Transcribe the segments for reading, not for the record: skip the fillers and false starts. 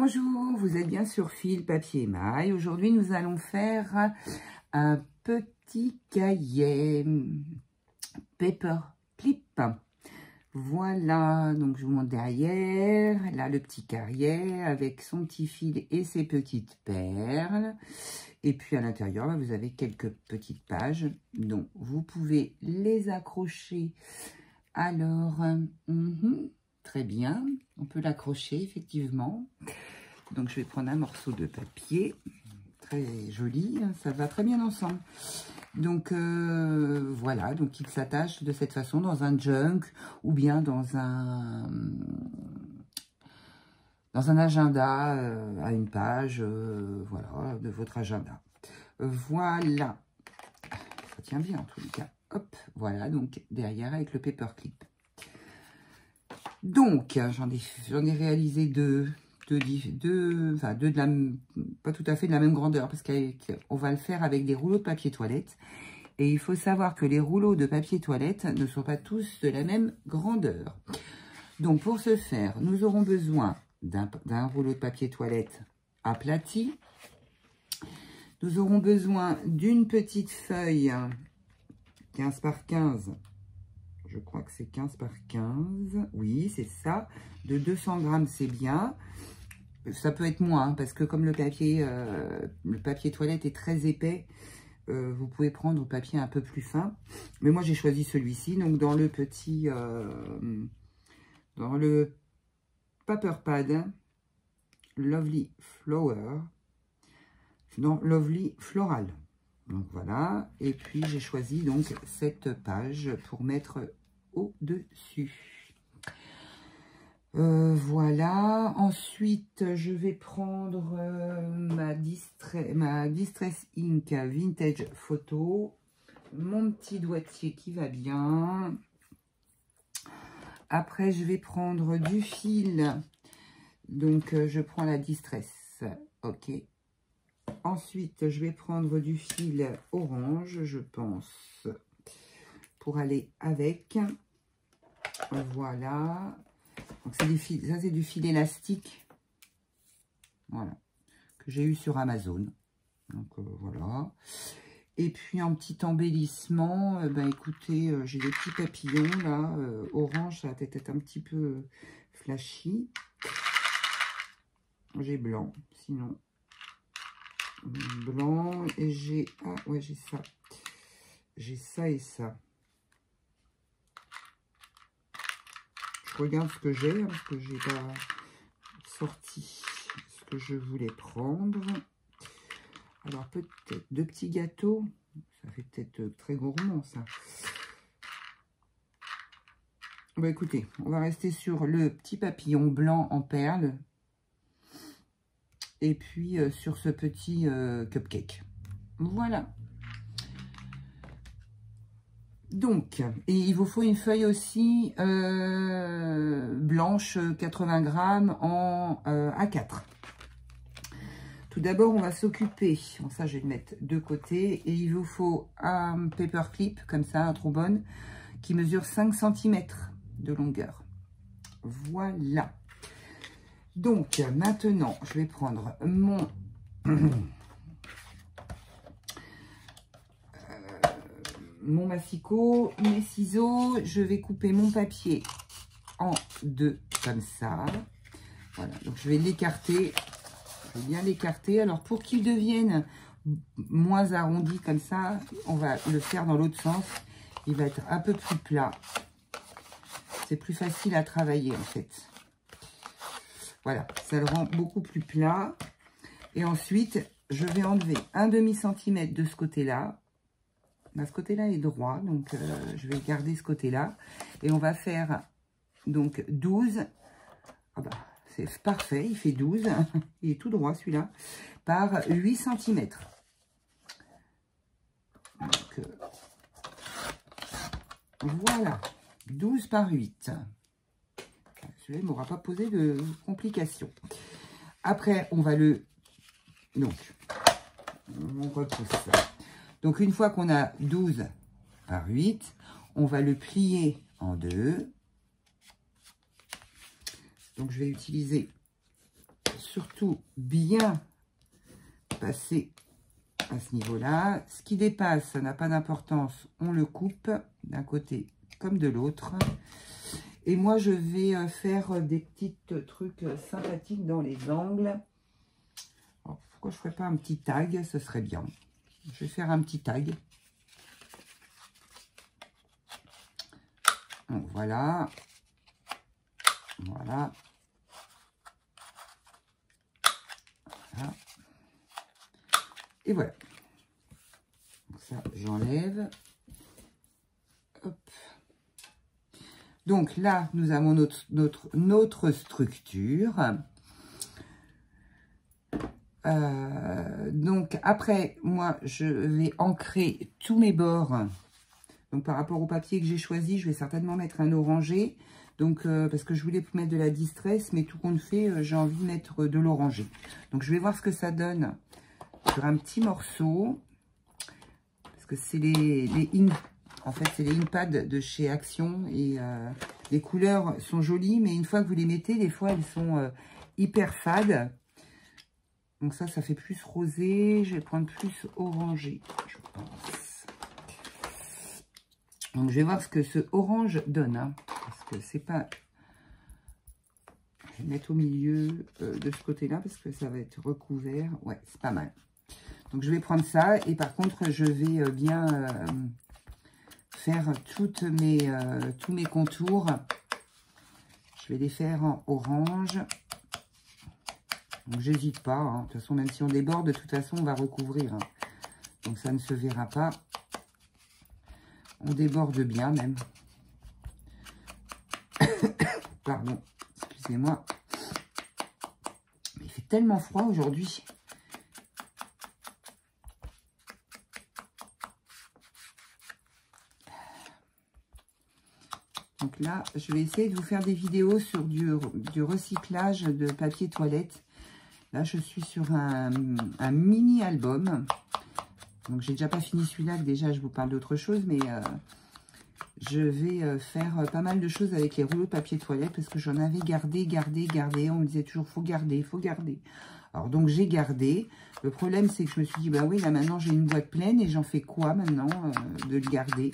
Bonjour, vous êtes bien sur Fil Papier Maille. Aujourd'hui, nous allons faire un petit cahier paper clip. Voilà, donc je vous montre derrière, là le petit carrier avec son petit fil et ses petites perles. Et puis à l'intérieur, vous avez quelques petites pages, donc vous pouvez les accrocher. Alors, très bien, on peut l'accrocher effectivement. Donc je vais prendre un morceau de papier, très joli, ça va très bien ensemble. Donc voilà, donc il s'attache de cette façon dans un junk ou bien dans un agenda à une page, voilà, de votre agenda. Voilà, ça tient bien en tous les cas. Hop, voilà, donc derrière avec le paperclip. Donc j'en ai réalisé deux de la, pas tout à fait de la même grandeur, parce qu'on va le faire avec des rouleaux de papier toilette. Et il faut savoir que les rouleaux de papier toilette ne sont pas tous de la même grandeur. Donc pour ce faire, nous aurons besoin d'un rouleau de papier toilette aplati. Nous aurons besoin d'une petite feuille 15 par 15. Je crois que c'est 15 par 15. Oui, c'est ça. De 200 grammes, c'est bien. Ça peut être moins, hein, parce que comme le papier toilette est très épais, vous pouvez prendre le papier un peu plus fin. Mais moi, j'ai choisi celui-ci. Donc, dans le petit... dans le paper pad, Lovely Flower. Non, Lovely Floral. Donc, voilà. Et puis, j'ai choisi donc cette page pour mettre au-dessus. Voilà, ensuite je vais prendre ma Distress Ink Vintage Photo, mon petit doigtier qui va bien. Après je vais prendre du fil, donc je prends la Distress, ok. Ensuite je vais prendre du fil orange, je pense, pour aller avec. Voilà. Donc ça c'est du fil élastique, voilà, que j'ai eu sur Amazon. Donc voilà. Et puis en petit embellissement, écoutez, j'ai des petits papillons là, orange, ça va peut-être être un petit peu flashy. J'ai blanc, sinon blanc, et j'ai j'ai ça. J'ai ça et ça. Je regarde ce que j'ai, parce que j'ai pas sorti ce que je voulais prendre. Alors peut-être 2 petits gâteaux, ça fait peut-être très gourmand ça. Bon, écoutez, on va rester sur le petit papillon blanc en perles. Et puis sur ce petit cupcake. Voilà. Donc, et il vous faut une feuille aussi blanche, 80 grammes en A4. Tout d'abord, on va s'occuper, bon, ça je vais le mettre de côté, et il vous faut un paperclip, comme ça, un trombone, qui mesure 5 cm de longueur. Voilà. Donc, maintenant, je vais prendre mon... mon massicot, mes ciseaux, je vais couper mon papier en deux comme ça. Voilà, donc je vais l'écarter, je vais bien l'écarter. Alors pour qu'il devienne moins arrondi comme ça, on va le faire dans l'autre sens. Il va être un peu plus plat. C'est plus facile à travailler en fait. Voilà, ça le rend beaucoup plus plat. Et ensuite, je vais enlever un demi-centimètre de ce côté-là. Ce côté-là est droit, donc je vais garder ce côté-là. Et on va faire donc 12. Ah bah, c'est parfait, il fait 12. Il est tout droit celui-là. Par 8 cm. Donc, voilà. 12 par 8. Celui-là ne m'aura pas posé de complications. Après, on va le... Donc, on repousse ça. Donc, une fois qu'on a 12 par 8, on va le plier en deux. Donc, je vais utiliser surtout surtout bien passer à ce niveau-là. Ce qui dépasse, ça n'a pas d'importance. On le coupe d'un côté comme de l'autre. Et moi, je vais faire des petits trucs sympathiques dans les angles. Alors, pourquoi je ne ferais pas un petit tag? Ce serait bien. Je vais faire un petit tag. Donc, voilà. Voilà. Voilà. Et voilà. Donc ça, j'enlève. Hop. Donc là, nous avons notre structure. Donc après, moi, je vais ancrer tous mes bords. Donc par rapport au papier que j'ai choisi, je vais certainement mettre un orangé. Donc parce que je voulais mettre de la distress, mais tout compte fait, j'ai envie de mettre de l'orangé. Donc je vais voir ce que ça donne sur un petit morceau. Parce que c'est en fait, c'est les Inkpad de chez Action. Et les couleurs sont jolies, mais une fois que vous les mettez, des fois, elles sont hyper fades. Donc ça fait plus rosé. Je vais prendre plus orangé, je pense. Donc je vais voir ce que ce orange donne. Hein, parce que c'est pas... Je vais mettre au milieu de ce côté-là, parce que ça va être recouvert. Ouais, c'est pas mal. Donc je vais prendre ça. Et par contre, je vais bien... faire tous mes contours. Je vais les faire en orange. Donc j'hésite pas. Hein. De toute façon, même si on déborde, de toute façon, on va recouvrir. Hein. Donc ça ne se verra pas. On déborde bien même. Pardon, excusez-moi. Il fait tellement froid aujourd'hui. Donc là, je vais essayer de vous faire des vidéos sur du recyclage de papier toilette. Là, je suis sur un mini-album. Donc, j'ai déjà pas fini celui-là. Déjà, je vous parle d'autre chose. Mais je vais faire pas mal de choses avec les rouleaux de papier toilette. Parce que j'en avais gardé. On me disait toujours, faut garder. Alors, donc, j'ai gardé. Le problème, c'est que je me suis dit, bah oui, là, maintenant, j'ai une boîte pleine. Et j'en fais quoi, maintenant, de le garder?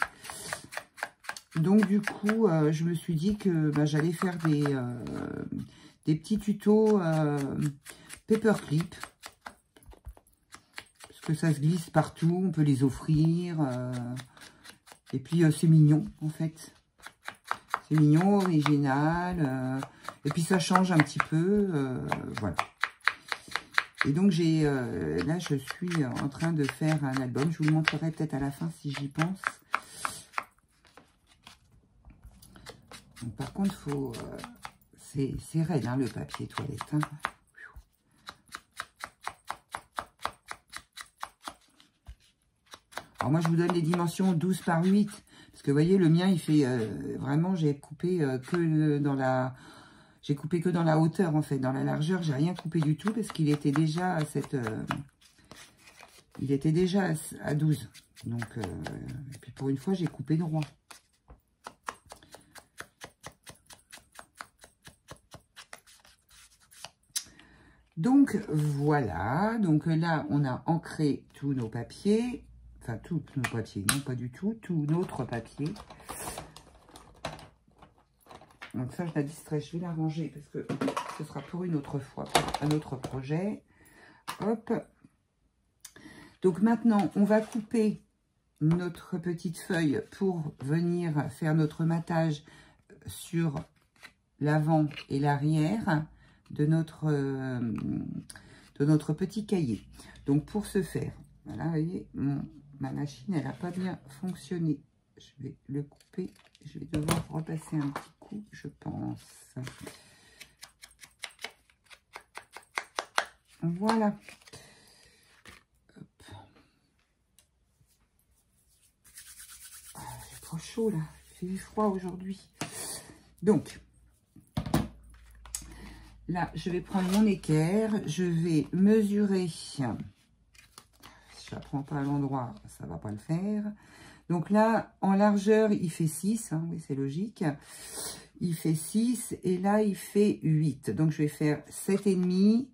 Donc, du coup, je me suis dit que j'allais faire des petits tutos paperclip. Parce que ça se glisse partout, on peut les offrir. Et puis, c'est mignon, en fait. C'est mignon, original. Et puis, ça change un petit peu. Voilà. Et donc, là, je suis en train de faire un album. Je vous le montrerai peut-être à la fin si j'y pense. Donc, par contre, faut c'est raide, hein, le papier toilette. Hein. Alors, moi, je vous donne les dimensions 12 par 8. Parce que, vous voyez, le mien, il fait... vraiment, j'ai coupé que dans la... J'ai coupé que dans la hauteur, en fait. Dans la largeur, j'ai rien coupé du tout. Parce qu'il était déjà à cette... il était déjà à 12. Donc, et puis, pour une fois, j'ai coupé droit. Donc, voilà. Donc, là, on a ancré tous nos papiers. Enfin, tous nos papiers. Non, pas du tout. Tout notre papier. Donc, ça, je la distrais. Je vais la ranger parce que ce sera pour une autre fois, pour un autre projet. Hop. Donc, maintenant, on va couper notre petite feuille pour venir faire notre matage sur l'avant et l'arrière de notre petit cahier. Donc, pour ce faire, voilà, vous voyez, ma machine, elle n'a pas bien fonctionné. Je vais le couper. Je vais devoir repasser un petit coup, je pense. Voilà. Hop. Ah, c'est trop chaud, là. Il fait froid aujourd'hui. Donc, là, je vais prendre mon équerre, je vais mesurer. Si je ne la prends pas à l'endroit, ça ne va pas le faire. Donc là, en largeur, il fait 6, hein, oui, c'est logique. Il fait 6 et là, il fait 8. Donc, je vais faire 7,5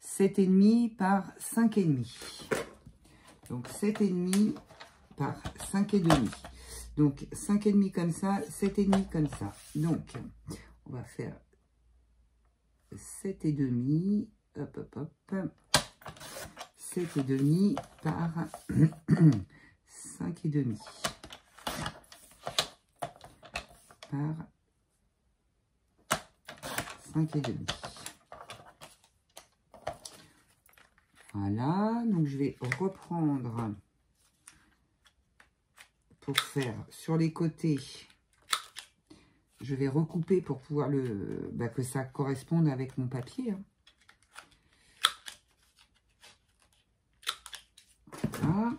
7,5 par 5,5. Donc 7,5 par 5,5. Donc 5,5 comme ça, 7,5 comme ça. Donc on va faire 7,5. Hop, hop, hop. 7,5 par 5,5. Par 5,5. Voilà, donc je vais reprendre pour faire sur les côtés. Je vais recouper pour pouvoir que ça corresponde avec mon papier. Hein. Voilà.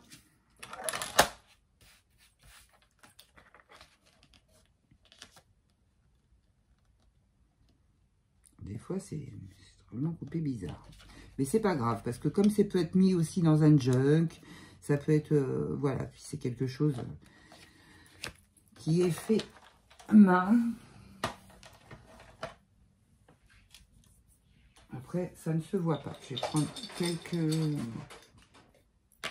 Des fois, c'est vraiment coupé bizarre. Mais c'est pas grave, parce que comme ça peut être mis aussi dans un junk, ça peut être, voilà, c'est quelque chose qui est fait main. Après, ça ne se voit pas. Je vais prendre quelques...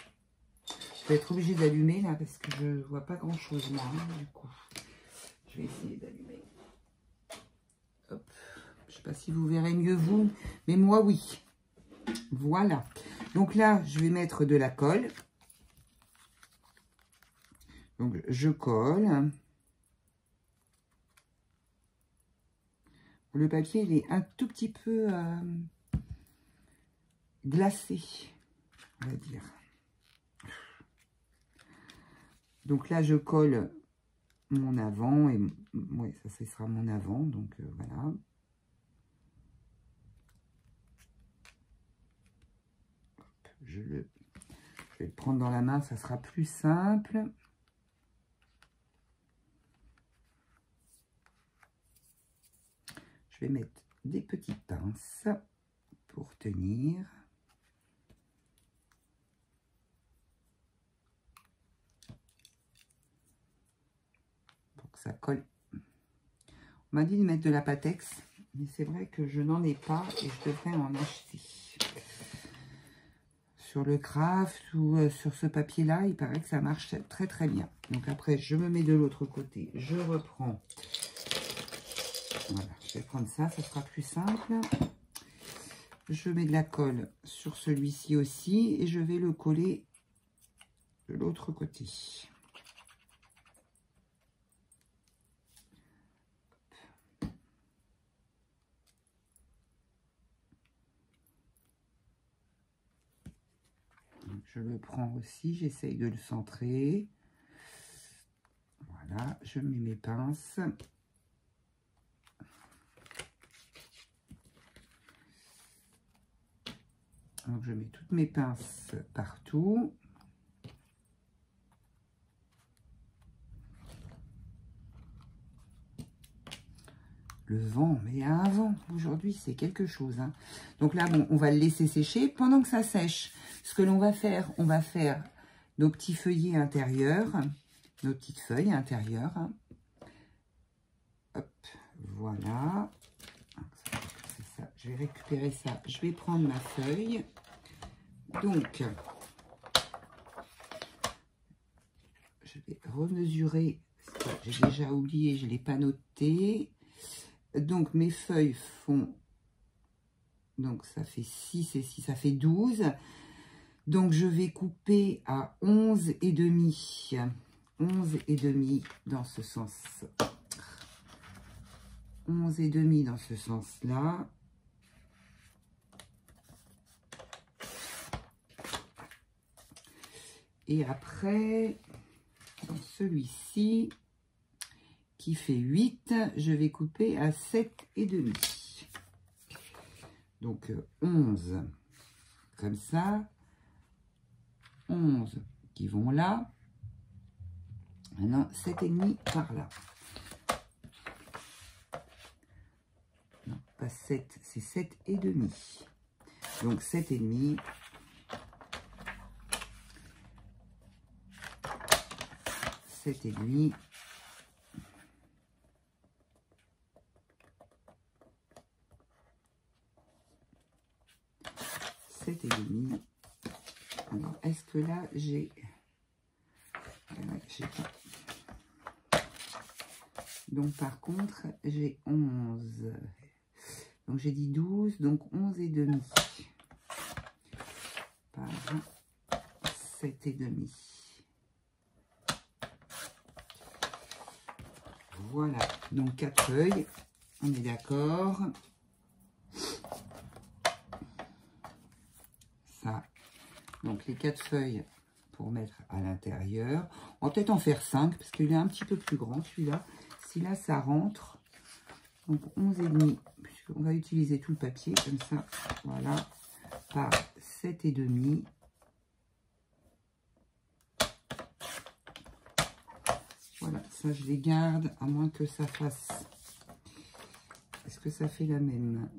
Je vais être obligée d'allumer, là, parce que je ne vois pas grand-chose, moi, hein, du coup. Je vais essayer d'allumer. Hop. Je ne sais pas si vous verrez mieux, vous, mais moi, oui. Voilà. Donc là, je vais mettre de la colle. Donc, je colle. Le papier, il est un tout petit peu glacé, on va dire. Donc là, je colle mon avant. Et ouais, ça, ce sera mon avant. Donc, voilà. Je vais le prendre dans la main, ça sera plus simple. Je vais mettre des petites pinces pour tenir. Pour que ça colle. On m'a dit de mettre de la Pattex, mais c'est vrai que je n'en ai pas et je devrais en acheter. Sur le craft ou sur ce papier-là, il paraît que ça marche très très bien. Donc après, je me mets de l'autre côté, je reprends. Voilà, je vais prendre ça, ça sera plus simple. Je mets de la colle sur celui-ci aussi et je vais le coller de l'autre côté. Donc, je le prends aussi, j'essaye de le centrer. Voilà, je mets mes pinces. Donc, je mets toutes mes pinces partout. Le vent, mais un vent, aujourd'hui, c'est quelque chose. Hein. Donc là, bon, on va le laisser sécher. Pendant que ça sèche, ce que l'on va faire, on va faire nos petits feuillets intérieurs, nos petites feuilles intérieures. Hop, voilà. C'est ça. Je vais récupérer ça. Je vais prendre ma feuille. Donc, je vais remesurer. J'ai déjà oublié, je ne l'ai pas noté. Donc, mes feuilles font... Donc, ça fait 6 et 6, ça fait 12. Donc, je vais couper à 11,5. 11,5 dans ce sens. 11,5 dans ce sens-là. Et après, dans celui-ci, qui fait 8, je vais couper à 7,5. Donc 11 comme ça, 11 qui vont là, maintenant 7,5 par là. Non, pas 7, c'est 7,5. Donc 7,5. 7,5. 7,5. Alors, est-ce que là, j'ai... Ouais, j'ai pas. Donc, par contre, j'ai 11. Donc, j'ai dit 12, donc 11,5. Par 7,5. Voilà, donc 4 feuilles, on est d'accord. Ça, donc les 4 feuilles pour mettre à l'intérieur. On va peut-être en faire 5 parce qu'il est un petit peu plus grand celui-là. Si là ça rentre, donc 11,5, puisqu'on va utiliser tout le papier comme ça, voilà, par 7,5. Voilà, ça je les garde, à moins que ça fasse... Est-ce que ça fait la même?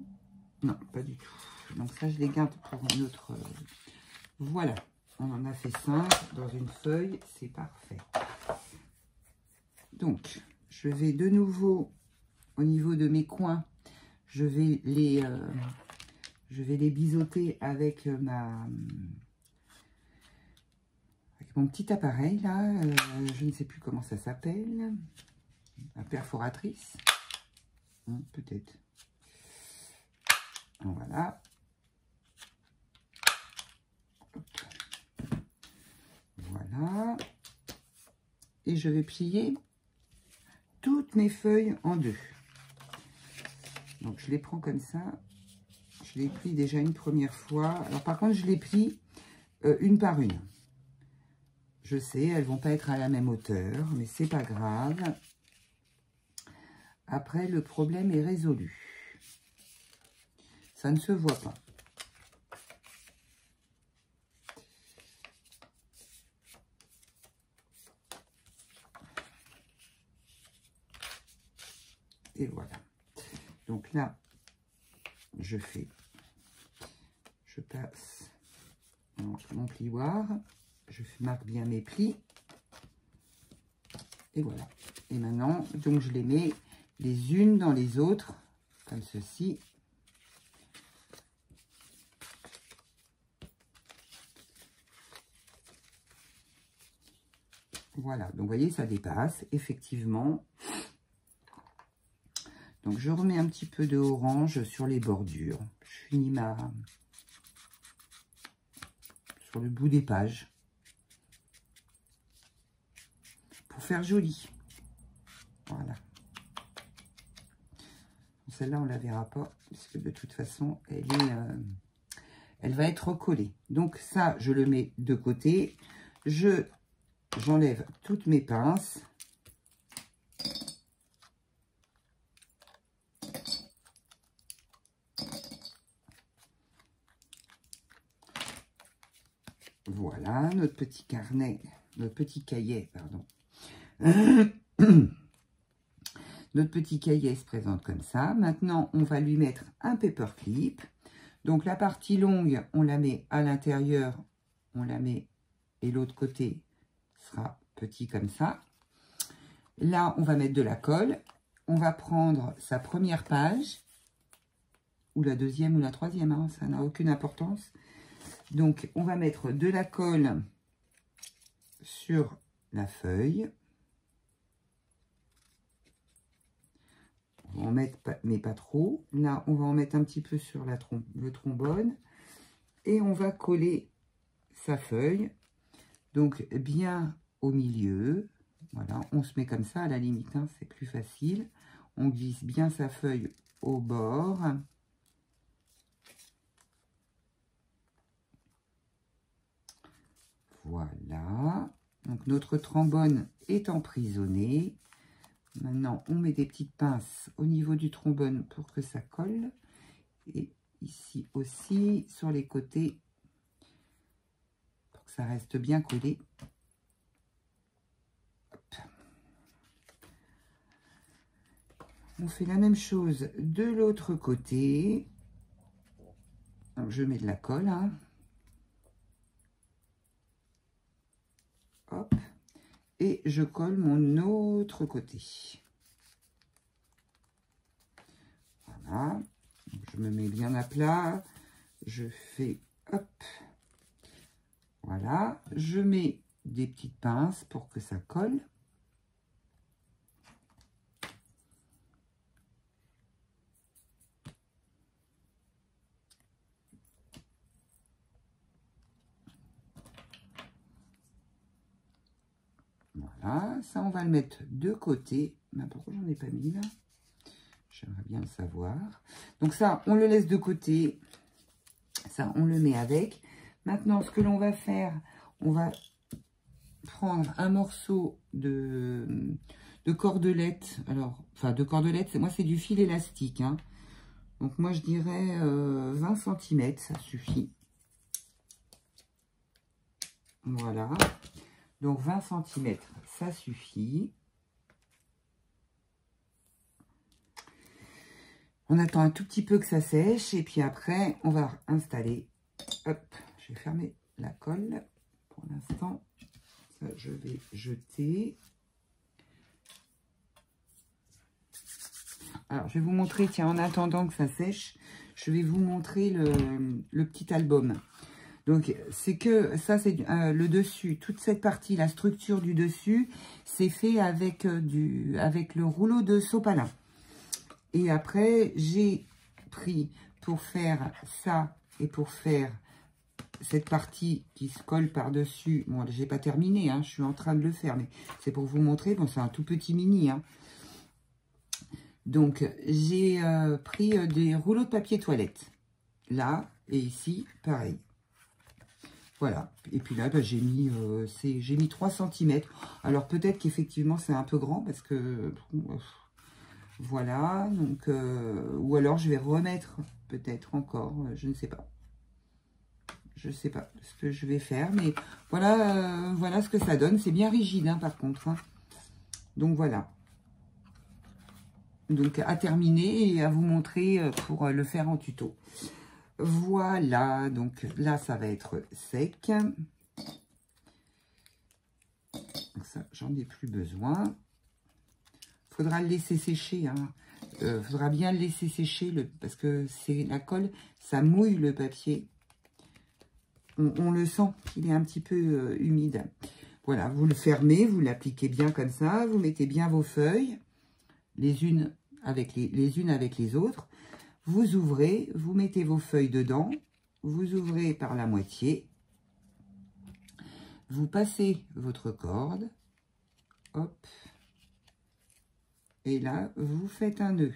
Non, pas du tout. Donc ça, je les garde pour un autre... Voilà, on en a fait 5 dans une feuille, c'est parfait. Donc, je vais de nouveau, au niveau de mes coins, je vais les biseauter avec mon petit appareil là, je ne sais plus comment ça s'appelle, la perforatrice, peut-être. Voilà. Hop. Voilà. Et je vais plier toutes mes feuilles en deux. Donc je les prends comme ça. Je les plie déjà une première fois. Alors par contre, je les plie une par une. Je sais, elles vont pas être à la même hauteur, mais c'est pas grave. Après, le problème est résolu. Ça ne se voit pas. Et voilà. Donc là, je passe mon plioir. Je marque bien mes plis. Et voilà. Et maintenant, donc je les mets les unes dans les autres, comme ceci. Voilà, donc vous voyez, ça dépasse, effectivement. Donc je remets un petit peu de orange sur les bordures. Je finis sur le bout des pages. Pour faire joli. Voilà. Celle-là, on ne la verra pas, puisque de toute façon, elle va être recollée. Donc ça, je le mets de côté. J'enlève toutes mes pinces. Voilà, notre petit carnet, notre petit cahier, pardon. Notre petit cahier se présente comme ça. Maintenant, on va lui mettre un paperclip. Donc, la partie longue, on la met à l'intérieur. On la met et l'autre côté sera petit comme ça. Là, on va mettre de la colle. On va prendre sa première page, ou la deuxième ou la troisième, hein, ça n'a aucune importance. Donc, on va mettre de la colle sur la feuille. On va en mettre, mais pas trop. Là, on va en mettre un petit peu sur le trombone. Et on va coller sa feuille. Donc, bien au milieu. Voilà, on se met comme ça, à la limite, hein, c'est plus facile. On glisse bien sa feuille au bord. Voilà. Donc, notre trombone est emprisonné. Maintenant, on met des petites pinces au niveau du trombone pour que ça colle. Et ici aussi, sur les côtés, pour que ça reste bien collé. Hop. On fait la même chose de l'autre côté. Donc, je mets de la colle. Hein. Hop. Et je colle mon autre côté. Voilà. Je me mets bien à plat. Je fais Hop. Voilà. Je mets des petites pinces pour que ça colle. Voilà, ça on va le mettre de côté. Mais pourquoi j'en ai pas mis là? J'aimerais bien le savoir. Donc ça, on le laisse de côté. Ça, on le met avec. Maintenant, ce que l'on va faire, on va prendre un morceau de cordelette. Alors, enfin, de cordelette, moi, c'est du fil élastique. Hein. Donc, moi, je dirais 20 cm, ça suffit. Voilà. Donc, 20 cm, ça suffit. On attend un tout petit peu que ça sèche. Et puis après, on va installer. Hop, je vais fermer la colle. Pour l'instant, ça, je vais jeter. Alors, je vais vous montrer, tiens, en attendant que ça sèche, je vais vous montrer le petit album. Donc, c'est que ça, c'est le dessus. Toute cette partie, la structure du dessus, c'est fait avec, avec le rouleau de sopalin. Et après, j'ai pris pour faire ça et pour faire cette partie qui se colle par-dessus. Bon, j'ai pas terminé, hein, je suis en train de le faire, mais c'est pour vous montrer. Bon, c'est un tout petit mini, hein. Donc, j'ai pris des rouleaux de papier toilette. Là, et ici, pareil. Voilà. Et puis là, bah, j'ai mis 3 cm. Alors, peut-être qu'effectivement, c'est un peu grand parce que... voilà. Donc, ou alors, je vais remettre peut-être encore. Je ne sais pas. Je ne sais pas ce que je vais faire. Mais voilà, voilà ce que ça donne. C'est bien rigide, hein, par contre. Hein. Donc, voilà. Donc, à terminer et à vous montrer pour le faire en tuto. Voilà, donc là, ça va être sec. Donc ça, j'en ai plus besoin. Il faudra le laisser sécher. Hein. Faudra bien le laisser sécher parce que c'est la colle, ça mouille le papier. On le sent qu'il est un petit peu humide. Voilà, vous le fermez, vous l'appliquez bien comme ça. Vous mettez bien vos feuilles, les unes avec les autres. Vous ouvrez, vous mettez vos feuilles dedans, vous ouvrez par la moitié, vous passez votre corde, hop, et là, vous faites un nœud.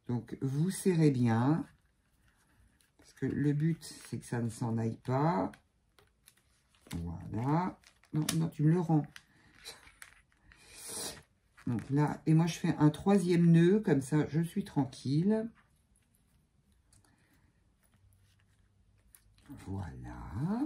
Donc, vous serrez bien, parce que le but, c'est que ça ne s'en aille pas. Voilà. Non, non, tu me le rends. Donc là, et moi, je fais un 3e nœud, comme ça, je suis tranquille. Voilà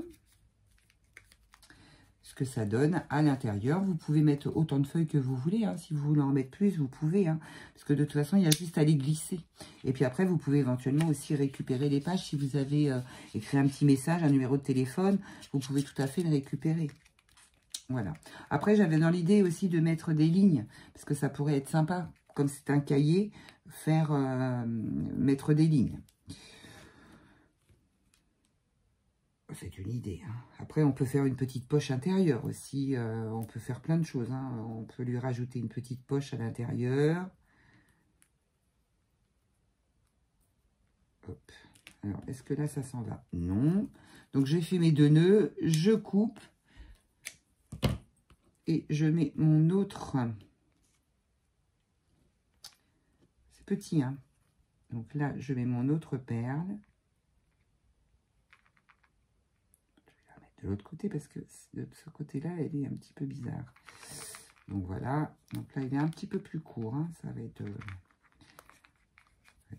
ce que ça donne à l'intérieur. Vous pouvez mettre autant de feuilles que vous voulez. Hein. Si vous voulez en mettre plus, vous pouvez. Hein. Parce que de toute façon, il y a juste à les glisser. Et puis après, vous pouvez éventuellement aussi récupérer les pages. Si vous avez écrit un petit message, un numéro de téléphone, vous pouvez tout à fait le récupérer. Voilà. Après, j'avais dans l'idée aussi de mettre des lignes. Parce que ça pourrait être sympa, comme c'est un cahier, mettre des lignes. C'est une idée. Hein. Après, on peut faire une petite poche intérieure aussi. On peut faire plein de choses. Hein. On peut lui rajouter une petite poche à l'intérieur. Hop. Alors, est-ce que là, ça s'en va? Non. Donc, j'ai fait mes 2 nœuds. Je coupe. Et je mets mon autre. C'est petit, hein. Donc là, je mets mon autre perle. De l'autre côté, parce que de ce côté-là, elle est un petit peu bizarre. Donc voilà. Donc là, il est un petit peu plus court. Hein. Ça va être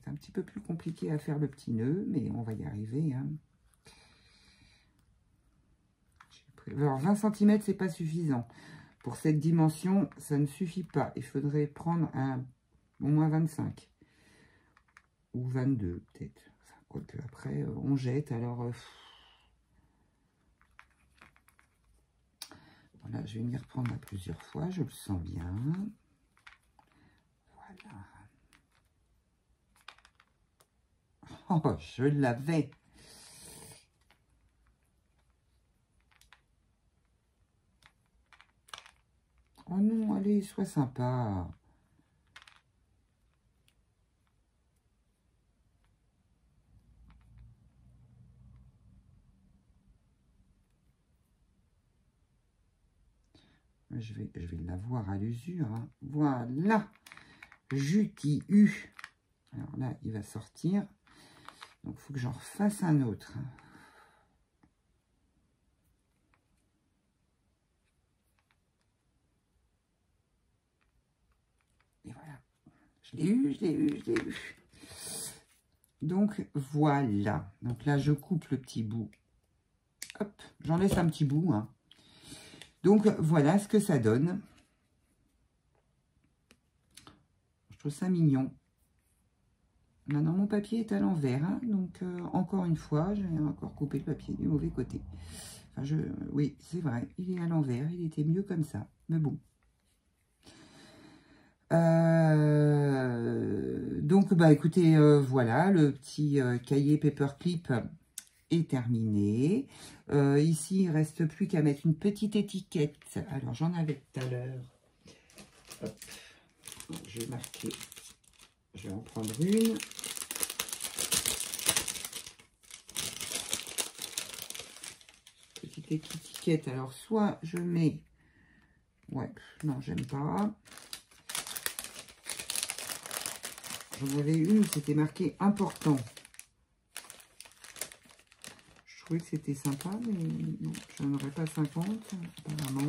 un petit peu plus compliqué à faire le petit nœud, mais on va y arriver. Hein. Alors, 20 cm, c'est pas suffisant. Pour cette dimension, ça ne suffit pas. Il faudrait prendre au moins 25. Ou 22, peut-être. Quoique après, on jette, alors... Voilà, je vais m'y reprendre à plusieurs fois, je le sens bien. Voilà. Oh, je l'avais. soit sympa. Je vais l'avoir à l'usure. Hein. Voilà. Juti U. Alors là, il va sortir. Donc, il faut que j'en refasse un autre. Et voilà. Je l'ai eu, je l'ai eu, je l'ai eu. Donc, voilà. Donc là, je coupe le petit bout. Hop, j'en laisse un petit bout. Hein. Donc, voilà ce que ça donne. Je trouve ça mignon. Maintenant, mon papier est à l'envers. Hein, donc, encore une fois, j'ai encore coupé le papier du mauvais côté. Enfin, oui, c'est vrai. Il est à l'envers. Il était mieux comme ça. Mais bon. Donc, bah, écoutez, voilà. Le petit cahier Paperclip est terminé. Ici, il ne reste plus qu'à mettre une petite étiquette. Alors, j'en avais tout à l'heure. Je vais marquer. Je vais en prendre une. Petite étiquette. Alors, soit je mets... Ouais, non, j'aime pas. J'en avais une où c'était marqué important. Je trouvais que c'était sympa, mais non, je n'en aurais pas 50, apparemment.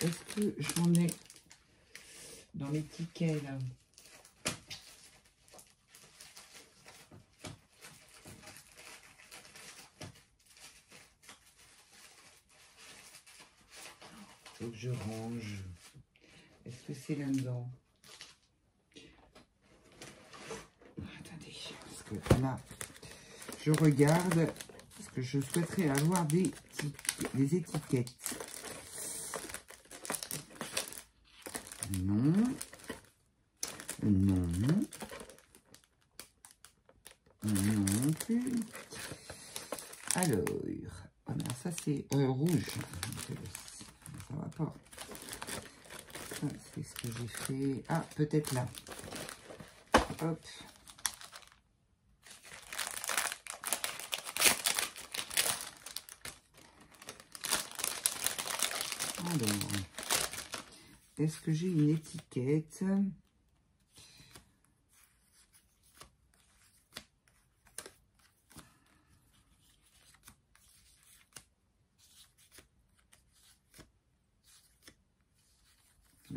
Est-ce que j'en ai dans les tickets là? Faut que je range. Est-ce que c'est là-dedans? Attendez, parce que là, je regarde, parce que je souhaiterais avoir des étiquettes. Non. Non. Non plus. Alors, oh non, ça c'est rouge. Ça va pas. C'est ce que j'ai fait. Ah, peut-être là. Hop. Alors, est-ce que j'ai une étiquette?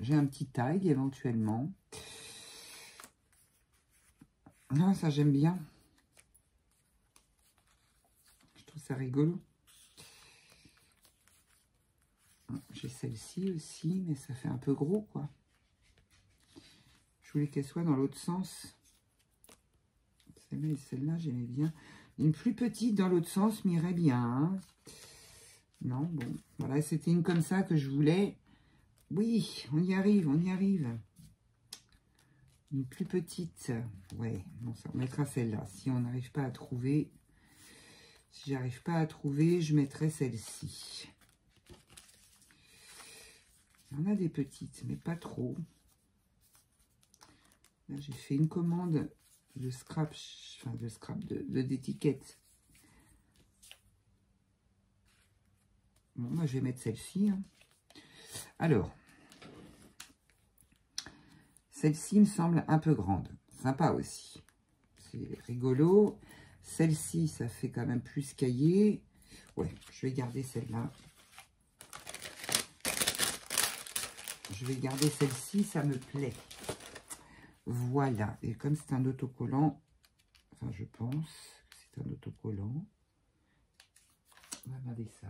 J'ai un petit tag éventuellement. Ah, ça j'aime bien. Je trouve ça rigolo. J'ai celle-ci aussi, mais ça fait un peu gros, quoi. Je voulais qu'elle soit dans l'autre sens. Celle-là et celle-là, j'aimais bien. Une plus petite dans l'autre sens m'irait bien. Hein. Non, bon. Voilà, c'était une comme ça que je voulais. Oui, on y arrive, on y arrive. Une plus petite. Ouais, bon, ça, on mettra celle-là. Si on n'arrive pas à trouver... Si j'arrive pas à trouver, je mettrai celle-ci. Il y en a des petites, mais pas trop. Là, j'ai fait une commande de scrap, enfin de scrap, d'étiquette. Bon, moi, je vais mettre celle-ci. Hein. Alors, celle-ci me semble un peu grande. Sympa aussi. C'est rigolo. Celle-ci, ça fait quand même plus cahier. Ouais, je vais garder celle-là. Je vais garder celle-ci, ça me plaît. Voilà. Et comme c'est un autocollant, enfin, je pense que c'est un autocollant. On va regarder ça.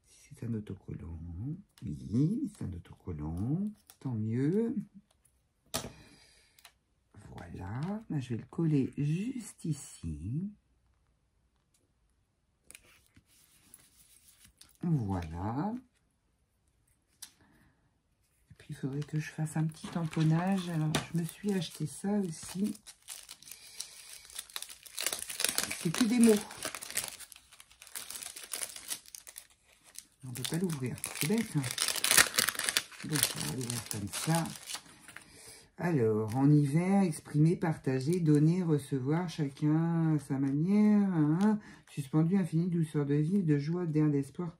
Si c'est un autocollant, oui, c'est un autocollant. Tant mieux. Voilà. Là, je vais le coller juste ici. Voilà. Et puis, il faudrait que je fasse un petit tamponnage. Alors, je me suis acheté ça aussi. c'est que des mots. On ne peut pas l'ouvrir. C'est bête, hein. Donc, on va l'ouvrir comme ça. Alors, en hiver, exprimer, partager, donner, recevoir, chacun à sa manière. Hein, suspendu, infini, douceur de vie, de joie, d'air, d'espoir.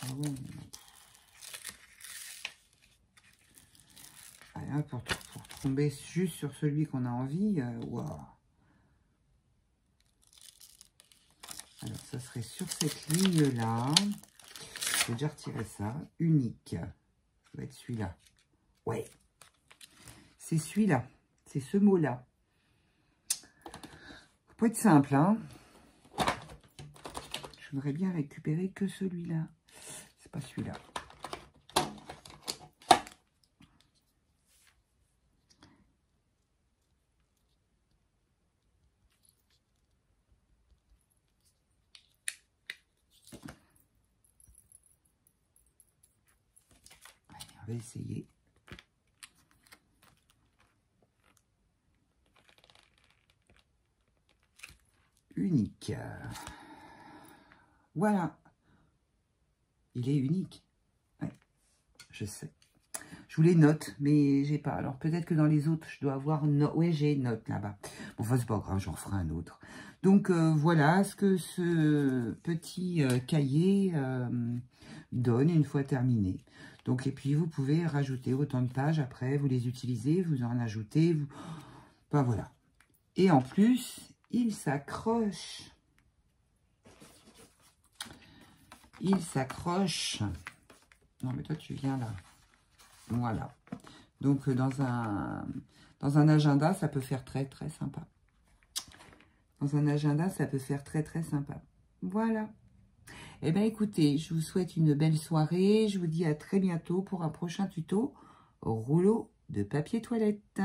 Ah ouais. Voilà, pour tomber juste sur celui qu'on a envie. Wow. Alors, ça serait sur cette ligne-là. Je vais déjà retirer ça. Unique. Ça va être celui-là. Ouais. C'est celui-là. C'est ce mot-là. Ça peut être simple, hein. Je voudrais bien récupérer que celui-là. C'est pas celui-là. Allez, on va essayer. Unique. Voilà. Il est unique. Ouais, je sais. Je voulais note, mais j'ai pas. Alors, peut-être que dans les autres, je dois avoir... Oui, j'ai note là-bas. Bon, enfin, c'est pas grave, j'en ferai un autre. Donc, voilà ce que ce petit cahier donne une fois terminé. Donc, et puis, vous pouvez rajouter autant de pages après. Vous les utilisez, vous en ajoutez. Vous... Ben, voilà. Et en plus, il s'accroche. Il s'accroche. Non, mais toi, tu viens là. Voilà. Donc, dans un agenda, ça peut faire très, très sympa. Dans un agenda, ça peut faire très, très sympa. Voilà. Eh bien, écoutez, je vous souhaite une belle soirée. Je vous dis à très bientôt pour un prochain tuto rouleau de papier toilette.